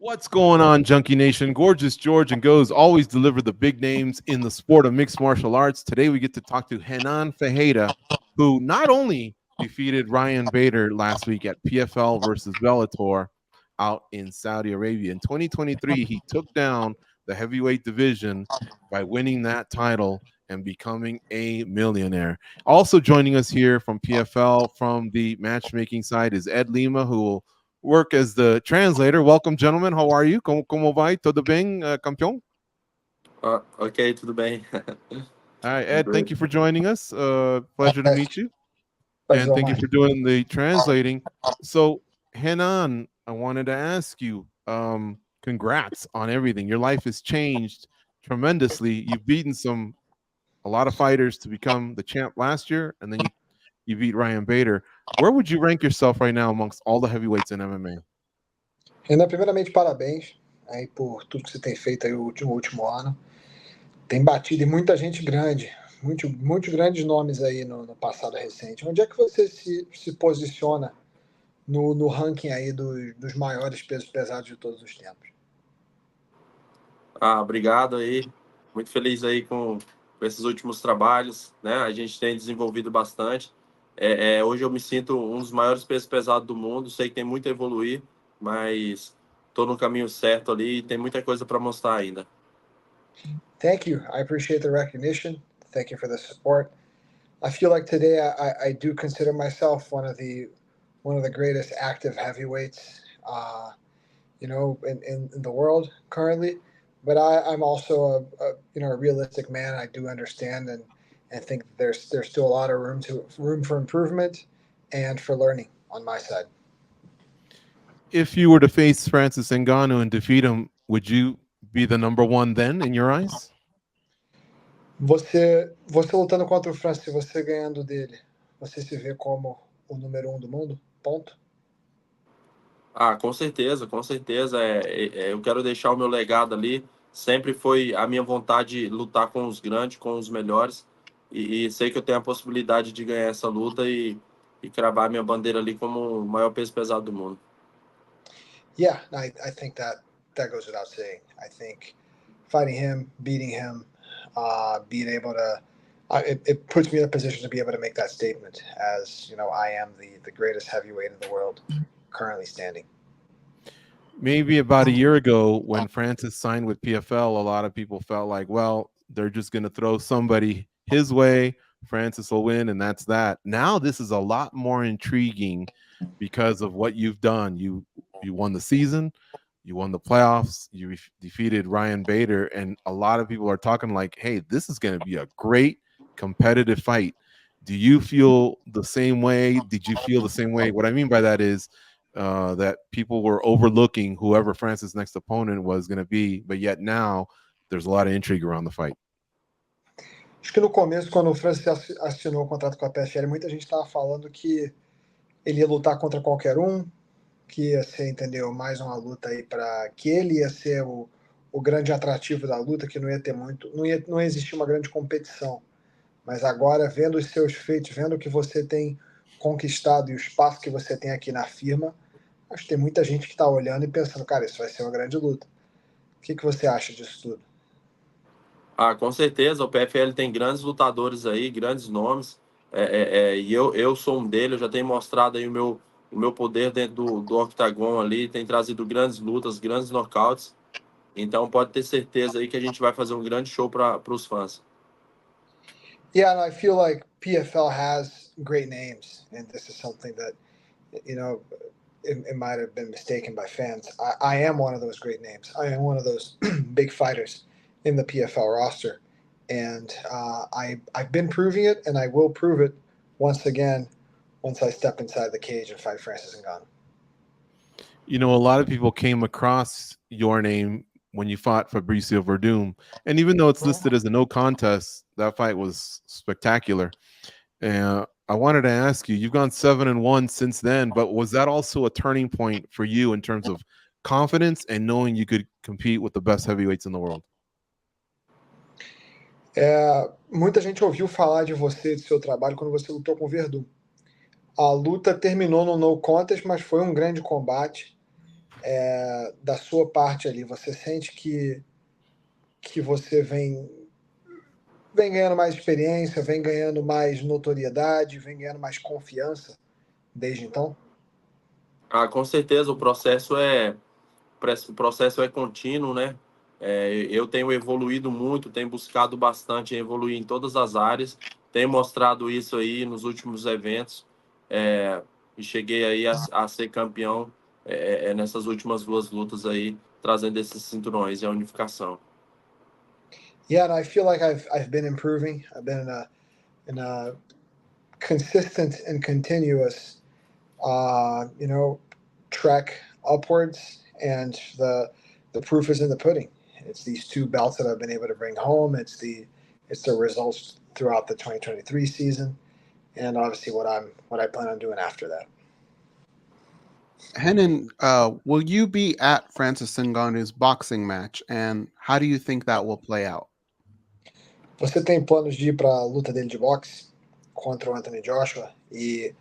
What's going on, Junkie Nation? Gorgeous George and Goes always deliver the big names in the sport of mixed martial arts. Today we get to talk to Renan Ferreira, who not only defeated Ryan Bader last week at PFL versus Bellator out in Saudi Arabia. In 2023, he took down the heavyweight division by winning that title and becoming a millionaire. Also joining us here from PFL from the matchmaking side is Ed Lima, who will work as the translator. Welcome, gentlemen. How are you? Como vai? Tudo bem, campeão? Okay, tudo bem. All right, Ed, thank you for joining us. Pleasure to meet you. And thank you for doing the translating. So, Renan, I wanted to ask you, congrats on everything. Your life has changed tremendously. You've beaten a lot of fighters to become the champ last year, and then you beat Ryan Bader. Where would you rank yourself right now amongst all the heavyweights in MMA? Renan, primeiramente, parabéns aí por tudo que você tem feito aí no último ano. Tem batido em muita gente grande, muitos grandes nomes aí no passado recente. Onde é que você se posiciona no ranking aí dos maiores pesos pesados de todos os tempos? Obrigado aí. Muito feliz aí com esses últimos trabalhos, né? A gente tem desenvolvido bastante. Hoje eu me sinto um dos maiores pesos pesados do mundo. Sei que tem muito a evoluir, mas estou no caminho certo ali e tem muita coisa para mostrar ainda. Thank you. I appreciate the recognition. Thank you for the support. I feel like today I do consider myself one of the greatest active heavyweights, in the world currently. But I'm also a realistic man. I do understand and think there's still a lot of room for improvement and for learning on my side. If you were to face Francis Ngannou and defeat him, would you be the number one then in your eyes? Você lutando contra o Francis, você ganhando dele, você se vê como o número 1 do mundo? Ponto. Com certeza, com certeza. Eu quero deixar o meu legado ali. Sempre foi a minha vontade lutar com os grandes, com os melhores. E sei que eu tenho a possibilidade de ganhar essa luta e cravar minha bandeira ali como o maior peso pesado do mundo. Yeah, I think that goes without saying. I think fighting him, beating him, being able to, it puts me in a position to be able to make that statement as, I am the greatest heavyweight in the world currently standing. Maybe about a year ago when Francis signed with PFL, a lot of people felt like, well, they're just going to throw somebody his way. Francis will win, and that's that. Now this is a lot more intriguing because of what you've done. You won the season, you won the playoffs, you defeated Ryan Bader, and a lot of people are talking like, hey, this is going to be a great competitive fight. Do you feel the same way? Did you feel the same way? What I mean by that is that people were overlooking whoever Francis' next opponent was going to be, but yet now there's a lot of intrigue around the fight. Acho que no começo, quando o Francis assinou o contrato com a PFL, muita gente estava falando que ele ia lutar contra qualquer um, que ia ser, entendeu, mais uma luta aí para que ele ia ser o grande atrativo da luta, que não ia ter muito, não ia existir uma grande competição. Mas agora, vendo os seus feitos, vendo o que você tem conquistado e o espaço que você tem aqui na firma, acho que tem muita gente que está olhando e pensando, cara, isso vai ser uma grande luta. O que você acha disso tudo? Com certeza, o PFL tem grandes lutadores aí, grandes nomes, e eu sou um deles. Eu já tenho mostrado aí o meu poder dentro do octagon ali, tem trazido grandes lutas, grandes knockouts, então pode ter certeza aí que a gente vai fazer um grande show para os fãs. Yeah, and I feel like PFL has great names, and this is something that, it might have been mistaken by fans. I am one of those great names. I am one of those big fighters in the PFL roster, and I've been proving it, and I will prove it once again once I step inside the cage and fight Francis Ngannou. A lot of people came across your name when you fought Fabricio Verdum, and even though it's listed as a no contest, that fight was spectacular. I wanted to ask you, you've gone 7-1 since then, but was that also a turning point for you in terms of confidence and knowing you could compete with the best heavyweights in the world? Muita gente ouviu falar de você, do seu trabalho, quando você lutou com o Verdum. A luta terminou no no contest, mas foi um grande combate. da sua parte ali, você sente que você vem ganhando mais experiência, vem ganhando mais notoriedade, vem ganhando mais confiança desde então? Com certeza, o processo é contínuo, né? Eu tenho evoluído muito, tenho buscado bastante evoluir em todas as áreas, tenho mostrado isso aí nos últimos eventos, e cheguei aí a ser campeão nessas últimas 2 lutas aí, trazendo esses cinturões e a unificação. Yeah, and I feel like I've been improving. I've been in a consistent and continuous, trek upwards, and the proof is in the pudding. It's these 2 belts that I've been able to bring home. It's the results throughout the 2023 season, and obviously what I plan on doing after that. Renan, will you be at Francis Ngannou's boxing match, and how do you think that will play out? Você tem planos de ir para a luta dele de boxe contra o Anthony Joshua? E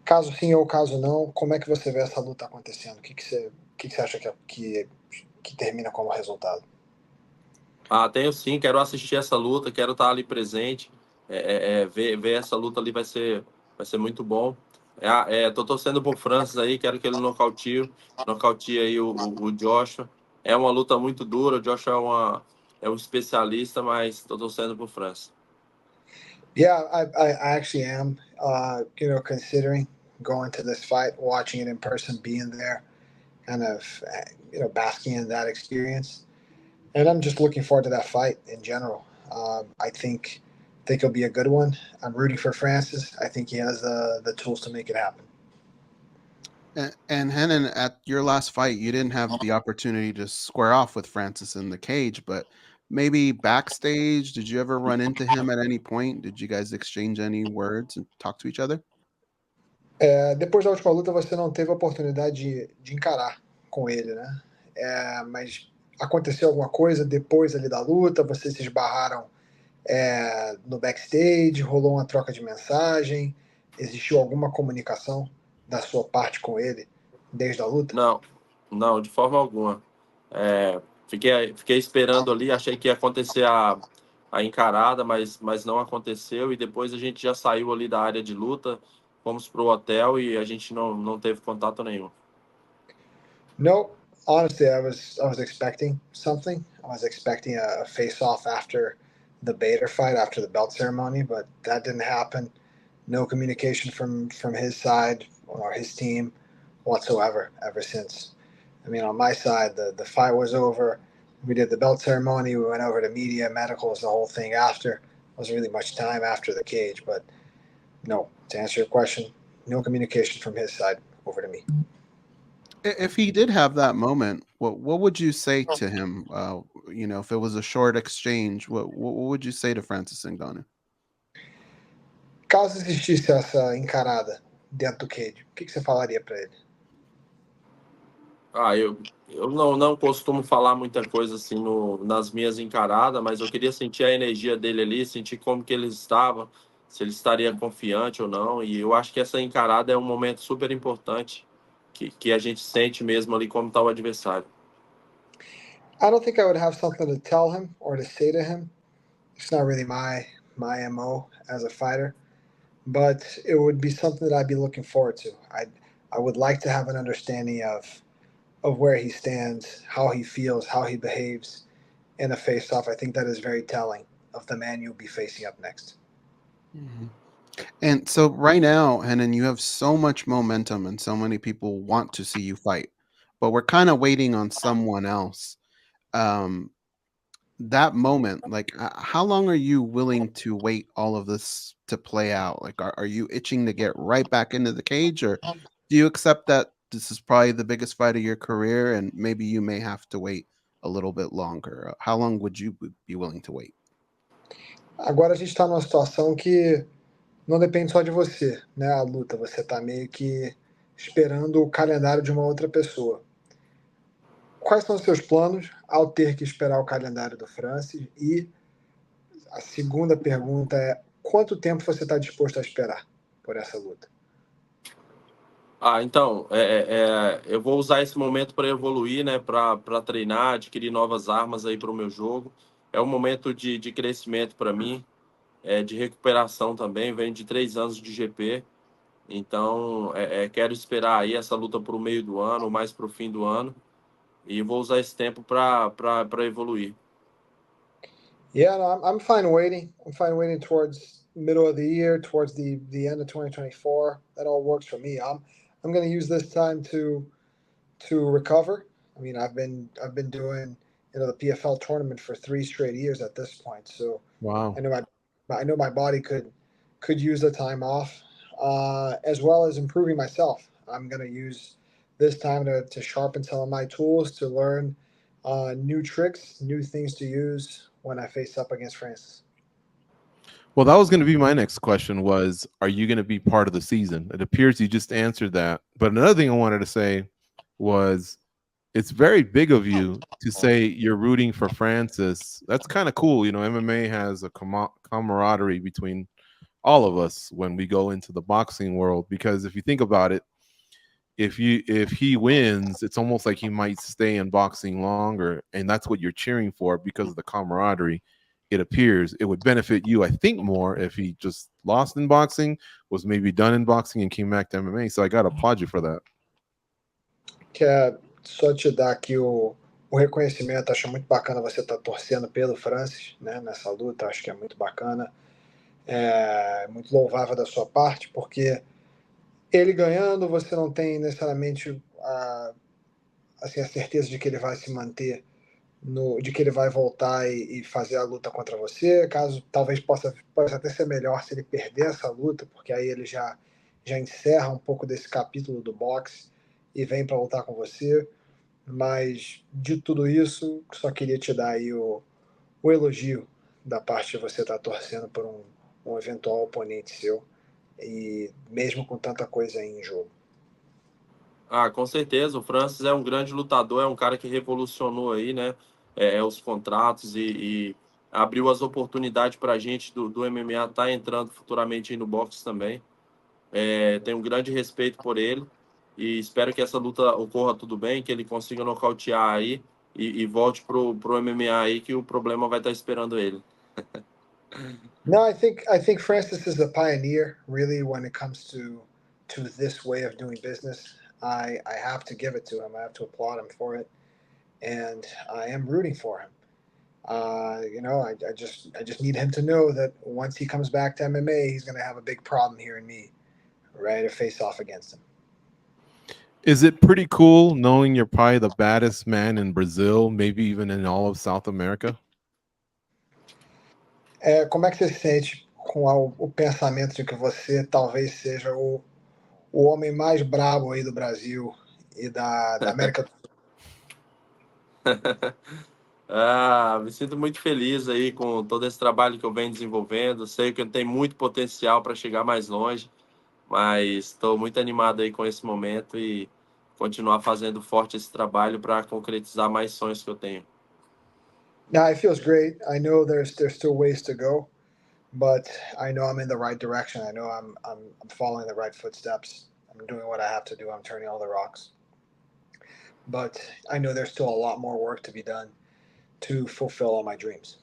caso sim ou caso não, como é que você vê essa luta acontecendo? O que você acha que termina como resultado? Tenho sim, quero assistir essa luta, quero estar ali presente, ver essa luta ali vai ser muito bom. Tô torcendo por Francis aí, quero que ele nocauteie aí o Joshua. É uma luta muito dura, o Joshua é um especialista, mas tô torcendo por Francis. Yeah, I actually am, considering going to this fight, watching it in person, being there, kind of, basking in that experience. And I'm just looking forward to that fight in general. I think it'll be a good one. I'm rooting for Francis. I think he has the tools to make it happen. And Renan, at your last fight, you didn't have the opportunity to square off with Francis in the cage, but maybe backstage, did you ever run into him at any point? Did you guys exchange any words and talk to each other? Depois da última luta, você não teve a oportunidade de encarar com ele, né? Mas aconteceu alguma coisa depois ali da luta? Vocês se esbarraram no backstage? Rolou uma troca de mensagem? Existiu alguma comunicação da sua parte com ele desde a luta? Não, de forma alguma. Fiquei esperando ali, achei que ia acontecer a encarada, mas não aconteceu. E depois a gente já saiu ali da área de luta, fomos para o hotel e a gente não teve contato nenhum. No, honestly, I was expecting something. I was expecting a face-off after the Bader fight, after the belt ceremony, but that didn't happen. No communication from his side or his team whatsoever ever since. I mean, on my side, the fight was over. We did the belt ceremony. We went over to media, medicals, the whole thing after. Wasn't really much time after the cage, but no, to answer your question, no communication from his side over to me. If he did have that moment, what would you say to him? If it was a short exchange, what would you say to Francis Ngannou? Caso existisse essa encarada dentro do cage, o que você falaria para ele? Eu não costumo falar muita coisa assim nas minhas encaradas, mas eu queria sentir a energia dele ali, sentir como que ele estava, se ele estaria confiante ou não. E eu acho que essa encarada é um momento super importante que a gente sente mesmo ali como está o adversário. I don't think I would have something to tell him or to say to him. It's not really my MO as a fighter, but it would be something that I'd be looking forward to. I would like to have an understanding of where he stands, how he feels, how he behaves in a face-off. I think that is very telling of the man you'll be facing up next. Mm-hmm. And so right now, Renan, you have so much momentum and so many people want to see you fight, but we're kind of waiting on someone else. That moment, like how long are you willing to wait all of this to play out? Like, are you itching to get right back into the cage, or do you accept that this is probably the biggest fight of your career and maybe you may have to wait a little bit longer? How long would you be willing to wait? Agora a gente está numa situação que não depende só de você, né? A luta, você está meio que esperando o calendário de uma outra pessoa. Quais são os seus planos ao ter que esperar o calendário do Francis? E a segunda pergunta é: quanto tempo você está disposto a esperar por essa luta? Então, eu vou usar esse momento para evoluir, né? Para treinar, adquirir novas armas aí para o meu jogo. É um momento de crescimento para mim, de recuperação também. Venho de 3 anos de GP, então quero esperar aí essa luta para o meio do ano, ou mais para o fim do ano, e vou usar esse tempo para evoluir. Yeah, no, I'm fine waiting. I'm fine waiting towards middle of the year, towards the end of 2024. That all works for me. I'm going to use this time to recover. I mean, I've been doing the PFL tournament for 3 straight years at this point. So Wow. I know my body could use the time off, as well as improving myself. I'm going to use this time to sharpen some of my tools, to learn new tricks, new things to use when I face up against Francis. Well, that was going to be my next question was, are you going to be part of the season? It appears you just answered that. But another thing I wanted to say was, it's very big of you to say you're rooting for Francis. That's kind of cool. You know, MMA has a camaraderie between all of us when we go into the boxing world, because if you think about it, if he wins, it's almost like he might stay in boxing longer, and that's what you're cheering for because of the camaraderie. It appears it would benefit you, I think, more if he just lost in boxing, was maybe done in boxing, and came back to MMA. So I got to applaud you for that. Quer só te dar aqui o reconhecimento. Acho muito bacana você estar torcendo pelo Francis, né, nessa luta. Acho que é muito bacana. É muito louvável da sua parte, porque ele ganhando, você não tem necessariamente assim, a certeza de que ele vai se manter, de que ele vai voltar e fazer a luta contra você. Caso talvez possa até ser melhor se ele perder essa luta, porque aí ele já encerra um pouco desse capítulo do boxe e vem para lutar com você. Mas de tudo isso, só queria te dar aí o elogio da parte de você estar torcendo por um eventual oponente seu, e mesmo com tanta coisa aí em jogo. Com certeza, o Francis é um grande lutador, é um cara que revolucionou aí, né, os contratos e abriu as oportunidades para a gente do MMA estar entrando futuramente aí no boxe também. Tenho um grande respeito por ele e espero que essa luta ocorra tudo bem, que ele consiga nocautear aí e volte pro MMA aí, que o problema vai estar esperando ele. No, I think Francis is a pioneer, really, when it comes to this way of doing business. I have to give it to him. I have to applaud him for it, and I am rooting for him. I just need him to know that once he comes back to MMA, he's going to have a big problem hearing me ready to face off against him. Is it pretty cool knowing you're probably the baddest man in Brazil, maybe even in all of South America? Como é que você se sente com o pensamento de que você talvez seja o homem mais brabo aí do Brasil e da América do Sul? Me sinto muito feliz aí com todo esse trabalho que eu venho desenvolvendo. Sei que eu tenho muito potencial para chegar mais longe, mas estou muito animado aí com esse momento e continuar fazendo forte esse trabalho para concretizar mais sonhos que eu tenho. Now, it feels great. I know there's still ways to go, but I know I'm in the right direction. I know I'm following the right footsteps. I'm doing what I have to do. I'm turning all the rocks. But I know there's still a lot more work to be done to fulfill all my dreams.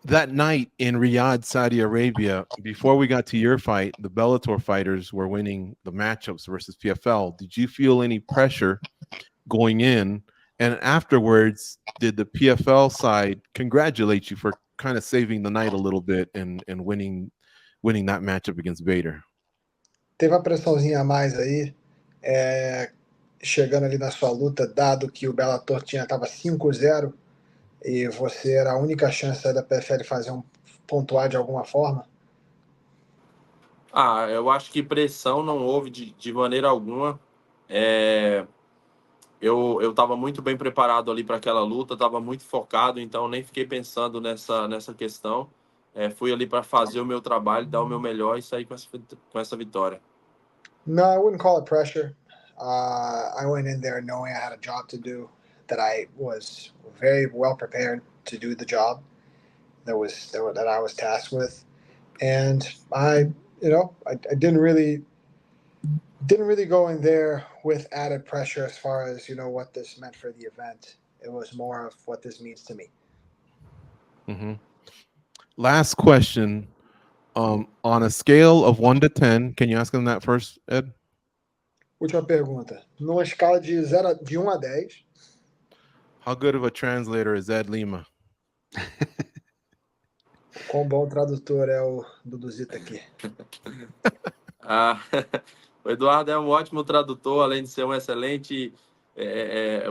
That night in Riyadh, Saudi Arabia, before we got to your fight, the Bellator fighters were winning the matchups versus PFL. Did you feel any pressure going in? And afterwards, did the PFL side congratulate you for kind of saving the night a little bit and winning that matchup against Bader? Teve uma pressãozinha a mais aí, chegando ali na sua luta, dado que o Bellator estava 5-0 e você era a única chance da PFL fazer pontuar de alguma forma? Eu acho que pressão não houve de maneira alguma. Eu estava muito bem preparado ali para aquela luta, estava muito focado, então nem fiquei pensando nessa questão. Fui ali para fazer o meu trabalho, dar o meu melhor e sair com essa vitória. No, I wouldn't call it pressure. I went in there knowing I had a job to do, that I was very well prepared to do the job that I was tasked with, and I didn't really Didn't really go in there with added pressure as far as, you know, what this meant for the event. It was more of what this means to me. Mm-hmm. Last question. On a scale of 1 to 10, can you ask him that first, Ed? Última pergunta. Numa escala de 1 a 10, How good of a translator is Ed Lima? quão bom tradutor é o Duduzito aqui? Ah, o Eduardo é um ótimo tradutor, além de ser um excelente,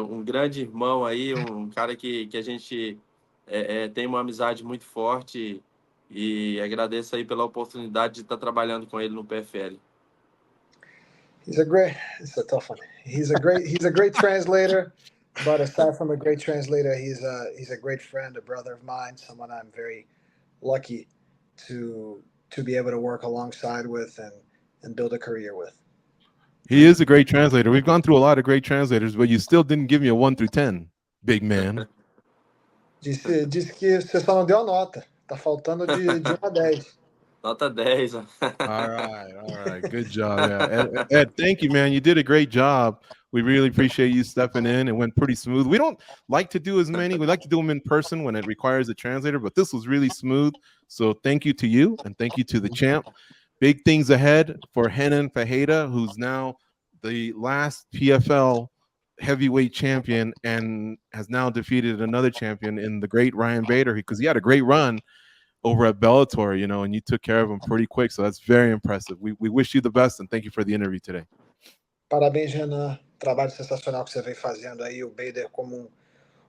um grande irmão aí, um cara que a gente tem uma amizade muito forte e agradeço aí pela oportunidade de estar trabalhando com ele no PFL. It's a tough one. He's a great translator, but aside from a great translator, he's a great friend, a brother of mine, someone I'm very lucky to be able to work alongside with and build a career with. He is a great translator. We've gone through a lot of great translators, but you still didn't give me a 1 through 10, big man. Disse que você só não deu a nota. Tá faltando de 1 a 10. Nota 10. All right. Good job. Yeah. Ed, thank you, man. You did a great job. We really appreciate you stepping in. It went pretty smooth. We don't like to do as many. We like to do them in person when it requires a translator, but this was really smooth. So thank you to you, and thank you to the champ. Big things ahead for Renan Ferreira, who's now the last PFL heavyweight champion and has now defeated another champion in the great Ryan Bader, because he had a great run over at Bellator, you know, and you took care of him pretty quick. So that's very impressive. We wish you the best, and thank you for the interview today. Parabéns, Renan. Trabalho sensacional que você vem fazendo aí. O Bader como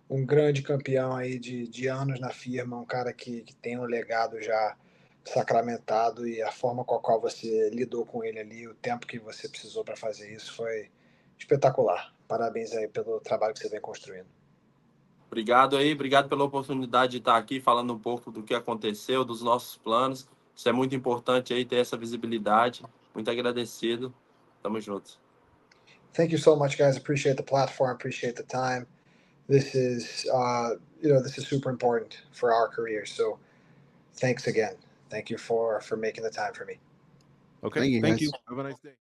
um grande campeão aí de anos na firma, um cara que tem um legado já sacramentado, e a forma com a qual você lidou com ele ali, o tempo que você precisou para fazer isso foi espetacular. Parabéns aí pelo trabalho que você vem construindo. Obrigado aí, obrigado pela oportunidade de estar aqui falando um pouco do que aconteceu, dos nossos planos. Isso é muito importante aí, ter essa visibilidade. Muito agradecido. Tamo junto. Thank you so much, guys. Appreciate the platform, appreciate the time. This is, this is super important for our career. So thanks again. Thank you for making the time for me. Okay. Thank you. Have a nice day.